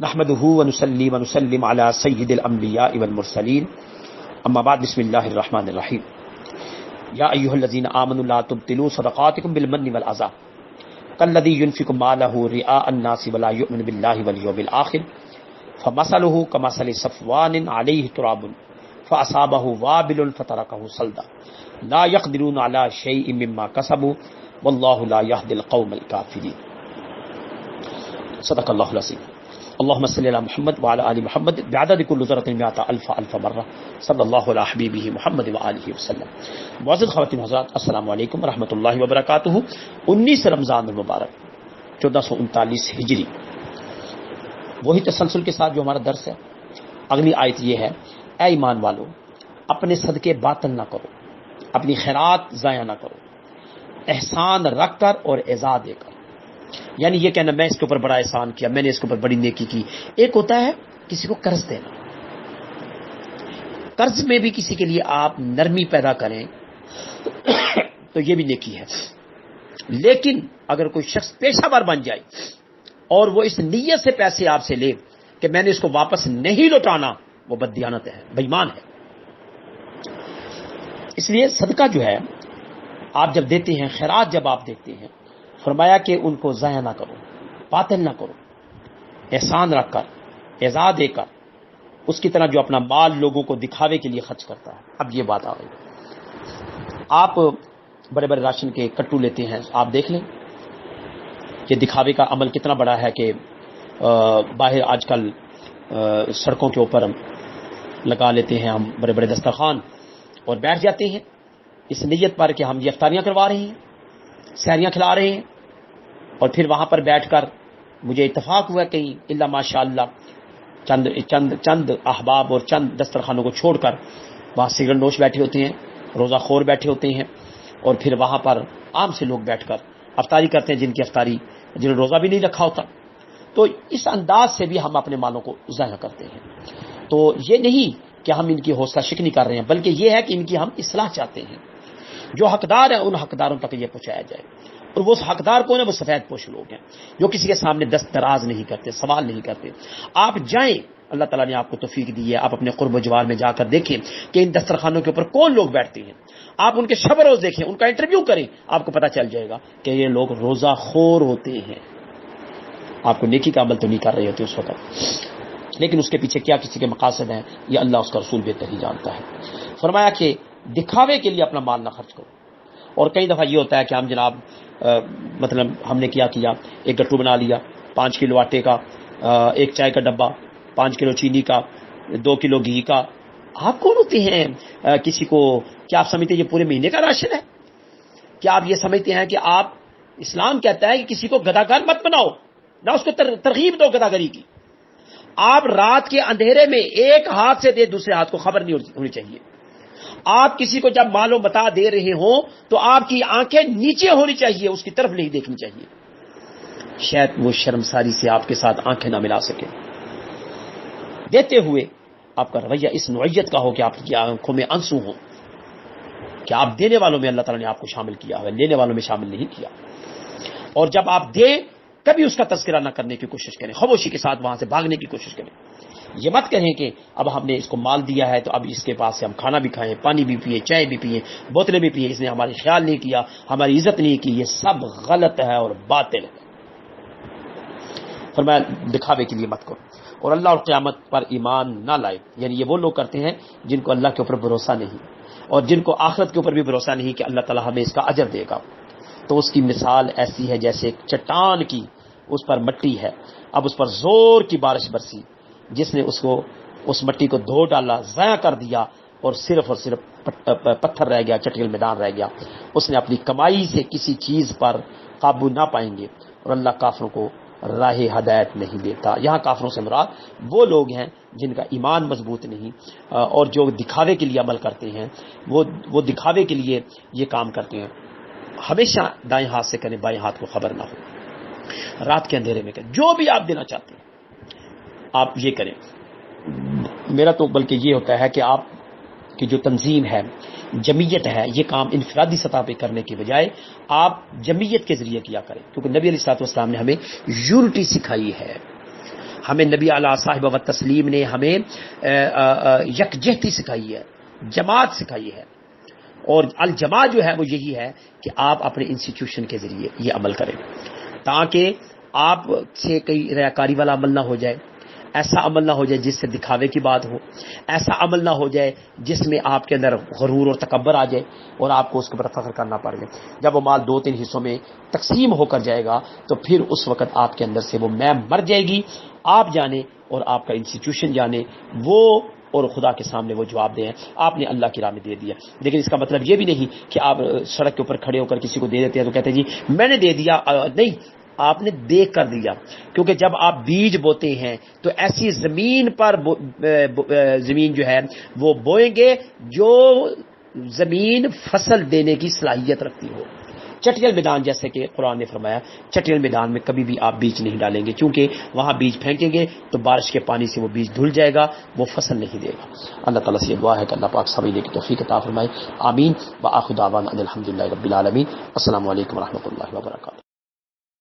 نحمده ونصلي ونسلم على سيد الانبياء والمرسلين اما بعد بسم الله الرحمن الرحيم يا ايها الذين امنوا لا تبطلوا صدقاتكم بالمن والاذى كالذي ينفق ماله رئاء الناس ولا يؤمن بالله واليوم الاخر فمثله كمثل صفوان عليه تراب فاصابه وابل فتركه صلدا لا يقدرون على شيء مما كسبوا والله لا يهدي القوم الكافرين صدق الله العظيم اللهم صل على محمد وعلى ال محمد بعدد كل ذرة مئة الف مرة صلی اللہ علیہ حبیبہ محمد وآلہ وسلم. معزز خواتین حضرات، السلام علیکم ورحمۃ اللہ وبرکاتہ. 19 رمضان المبارک 1439 ہجری، وہی تسلسل کے ساتھ جو ہمارا درس ہے. اگلی آیت یہ ہے: اے ایمان والو، اپنے صدقے باطل نہ کرو، اپنی خیرات ضائع نہ کرو، احسان رکھ کر اور اعزاز دے کر. یعنی یہ کہنا میں اس کے اوپر بڑا احسان کیا، میں نے اس کے اوپر بڑی نیکی کی. ایک ہوتا ہے کسی کو قرض دینا، قرض میں بھی کسی کے لیے آپ نرمی پیدا کریں تو یہ بھی نیکی ہے. لیکن اگر کوئی شخص پیشہ ور بن جائے اور وہ اس نیت سے پیسے آپ سے لے کہ میں نے اس کو واپس نہیں لوٹانا، وہ بددیانت ہے، بے ایمان ہے. اس لیے صدقہ جو ہے آپ جب دیتے ہیں، خیرات جب آپ دیتے ہیں، فرمایا کہ ان کو ضائع نہ کرو، باطل نہ کرو، احسان رکھ کر، اعزاز دے کر، اس کی طرح جو اپنا مال لوگوں کو دکھاوے کے لیے خرچ کرتا ہے. اب یہ بات آ گئی، آپ بڑے بڑے راشن کے کٹو لیتے ہیں، آپ دیکھ لیں یہ دکھاوے کا عمل کتنا بڑا ہے کہ باہر آج کل سڑکوں کے اوپر لگا لیتے ہیں ہم بڑے بڑے دسترخوان اور بیٹھ جاتے ہیں اس نیت پر کہ ہم یہ افطاریاں کروا رہے ہیں، سحریاں کھلا رہے ہیں، اور پھر وہاں پر بیٹھ کر مجھے اتفاق ہوا کہیں الا ماشاء اللہ چند احباب اور چند دسترخوانوں کو چھوڑ کر وہاں سگریٹ نوش بیٹھے ہوتے ہیں، روزہ خور بیٹھے ہوتے ہیں، اور پھر وہاں پر عام سے لوگ بیٹھ کر افطاری کرتے ہیں، جن کی افطاری جنہوں نے روزہ بھی نہیں رکھا ہوتا. تو اس انداز سے بھی ہم اپنے مالوں کو ضائع کرتے ہیں. تو یہ نہیں کہ ہم ان کی حوصلہ شکنی کر رہے ہیں، بلکہ یہ ہے کہ ان کی ہم اصلاح چاہتے ہیں. جو حقدار ہیں ان حقداروں تک یہ پہنچایا جائے. اور وہ حقدار کون ہے؟ وہ سفید پوش لوگ ہیں جو کسی کے سامنے دست دراز نہیں کرتے، سوال نہیں کرتے. آپ جائیں، اللہ تعالیٰ نے آپ کو توفیق دی ہے، آپ اپنے قرب و جوار میں جا کر دیکھیں کہ ان دسترخوانوں کے اوپر کون لوگ بیٹھتے ہیں. آپ ان کے شب روز دیکھیں، ان کا انٹرویو کریں، آپ کو پتہ چل جائے گا کہ یہ لوگ روزہ خور ہوتے ہیں. آپ کو نیکی کا عمل تو نہیں کر رہے ہوتے اس وقت، لیکن اس کے پیچھے کیا کسی کے مقاصد ہیں یہ اللہ اس کا رسول بہتر ہی جانتا ہے. فرمایا کہ دکھاوے کے لیے اپنا مال نہ خرچ کرو. اور کئی دفعہ یہ ہوتا ہے کہ ہم جناب مطلب ہم نے کیا ایک گٹو بنا لیا، 5 کلو آٹے کا، 1 چائے کا ڈبہ، 5 کلو چینی کا، 2 کلو گھی کا. آپ کون ہوتے ہیں کسی کو؟ کیا آپ سمجھتے ہیں یہ پورے مہینے کا راشن ہے؟ کیا آپ یہ سمجھتے ہیں کہ آپ، اسلام کہتا ہے کہ کسی کو گداگر مت بناؤ، نہ اس کو ترغیب دو گداگری کی. آپ رات کے اندھیرے میں ایک ہاتھ سے دے، دوسرے ہاتھ کو خبر نہیں ہونی چاہیے. آپ کسی کو جب مال و متاع دے رہے ہوں تو آپ کی آنکھیں نیچے ہونی چاہیے، اس کی طرف نہیں دیکھنی چاہیے، شاید وہ شرمساری سے آپ کے ساتھ آنکھیں نہ ملا سکے. دیتے ہوئے آپ کا رویہ اس نوعیت کا ہو کہ آپ کی آنکھوں میں آنسو ہوں کہ آپ دینے والوں میں اللہ تعالیٰ نے آپ کو شامل کیا ہے، لینے والوں میں شامل نہیں کیا. اور جب آپ دیں کبھی اس کا تذکرہ نہ کرنے کی کوشش کریں، خاموشی کے ساتھ وہاں سے بھاگنے کی کوشش کریں. یہ مت کہیں کہ اب ہم نے اس کو مال دیا ہے تو اب اس کے پاس سے ہم کھانا بھی کھائیں، پانی بھی پیئیں، چائے بھی پیئیں، بوتلیں بھی پیئیں، اس نے ہماری خیال نہیں کیا، ہماری عزت نہیں کی. یہ سب غلط ہے اور باطل ہے. فرمایا دکھاوے کے لیے مت کرو. اور اللہ اور قیامت پر ایمان نہ لائے، یعنی یہ وہ لوگ کرتے ہیں جن کو اللہ کے اوپر بھروسہ نہیں، اور جن کو آخرت کے اوپر بھی بھروسہ نہیں کہ اللہ تعالیٰ ہمیں اس کا اجر دے گا. تو اس کی مثال ایسی ہے جیسے ایک چٹان کی، اس پر مٹی ہے، اب اس پر زور کی بارش برسی، جس نے اس مٹی کو دھو ڈالا، ضائع کر دیا، اور صرف پتھر رہ گیا، چٹیل میدان رہ گیا. اس نے اپنی کمائی سے کسی چیز پر قابو نہ پائیں گے، اور اللہ کافروں کو راہ ہدایت نہیں دیتا. یہاں کافروں سے مراد وہ لوگ ہیں جن کا ایمان مضبوط نہیں، اور جو دکھاوے کے لیے عمل کرتے ہیں، وہ دکھاوے کے لیے یہ کام کرتے ہیں. ہمیشہ دائیں ہاتھ سے کریں، بائیں ہاتھ کو خبر نہ ہو. رات کے اندھیرے میں کریں، جو بھی آپ دینا چاہتے ہیں آپ یہ کریں. میرا تو بلکہ یہ ہوتا ہے کہ آپ کی جو تنظیم ہے، جمعیت ہے، یہ کام انفرادی سطح پہ کرنے کی بجائے آپ جمعیت کے ذریعے کیا کریں، کیونکہ نبی علیہ الصلوۃ والسلام نے ہمیں یونٹی سکھائی ہے. ہمیں نبی علیہ صاحب و تسلیم نے ہمیں یکجہتی سکھائی ہے، جماعت سکھائی ہے، اور الجماع جو ہے وہ یہی ہے کہ آپ اپنے انسٹیٹیوشن کے ذریعے یہ عمل کریں، تاکہ آپ سے کوئی ریاکاری والا عمل نہ ہو جائے، ایسا عمل نہ ہو جائے جس سے دکھاوے کی بات ہو، ایسا عمل نہ ہو جائے جس میں آپ کے اندر غرور اور تکبر آ جائے اور آپ کو اس کے اوپر فخر کرنا پڑ جائے۔ جب وہ مال 2-3 حصوں میں تقسیم ہو کر جائے گا تو پھر اس وقت آپ کے اندر سے وہ میں مر جائے گی، آپ جانے اور آپ کا انسٹیٹیوشن جانے، وہ اور خدا کے سامنے وہ جواب دیں آپ نے اللہ کی راہ میں دے دیا۔ لیکن اس کا مطلب یہ بھی نہیں کہ آپ سڑک کے اوپر کھڑے ہو کر کسی کو دے دیتے ہیں تو کہتے ہیں جی میں نے دے دیا، نہیں، آپ نے دیکھ کر دیا، کیونکہ جب آپ بیج بوتے ہیں تو ایسی زمین پر زمین جو ہے وہ بوئیں گے جو زمین فصل دینے کی صلاحیت رکھتی ہو۔ چٹیل میدان، جیسے کہ قرآن نے فرمایا، چٹیل میدان میں کبھی بھی آپ بیج نہیں ڈالیں گے، کیونکہ وہاں بیج پھینکیں گے تو بارش کے پانی سے وہ بیج دھل جائے گا، وہ فصل نہیں دے گا۔ اللہ تعالیٰ سے یہ دعا ہے کہ اللہ پاک سمجھنے کی توفیق عطا فرمائے، آمین۔ وآخر دعوانا ان الحمد للہ رب العالمین۔ السلام علیکم ورحمۃ اللہ وبرکاتہ۔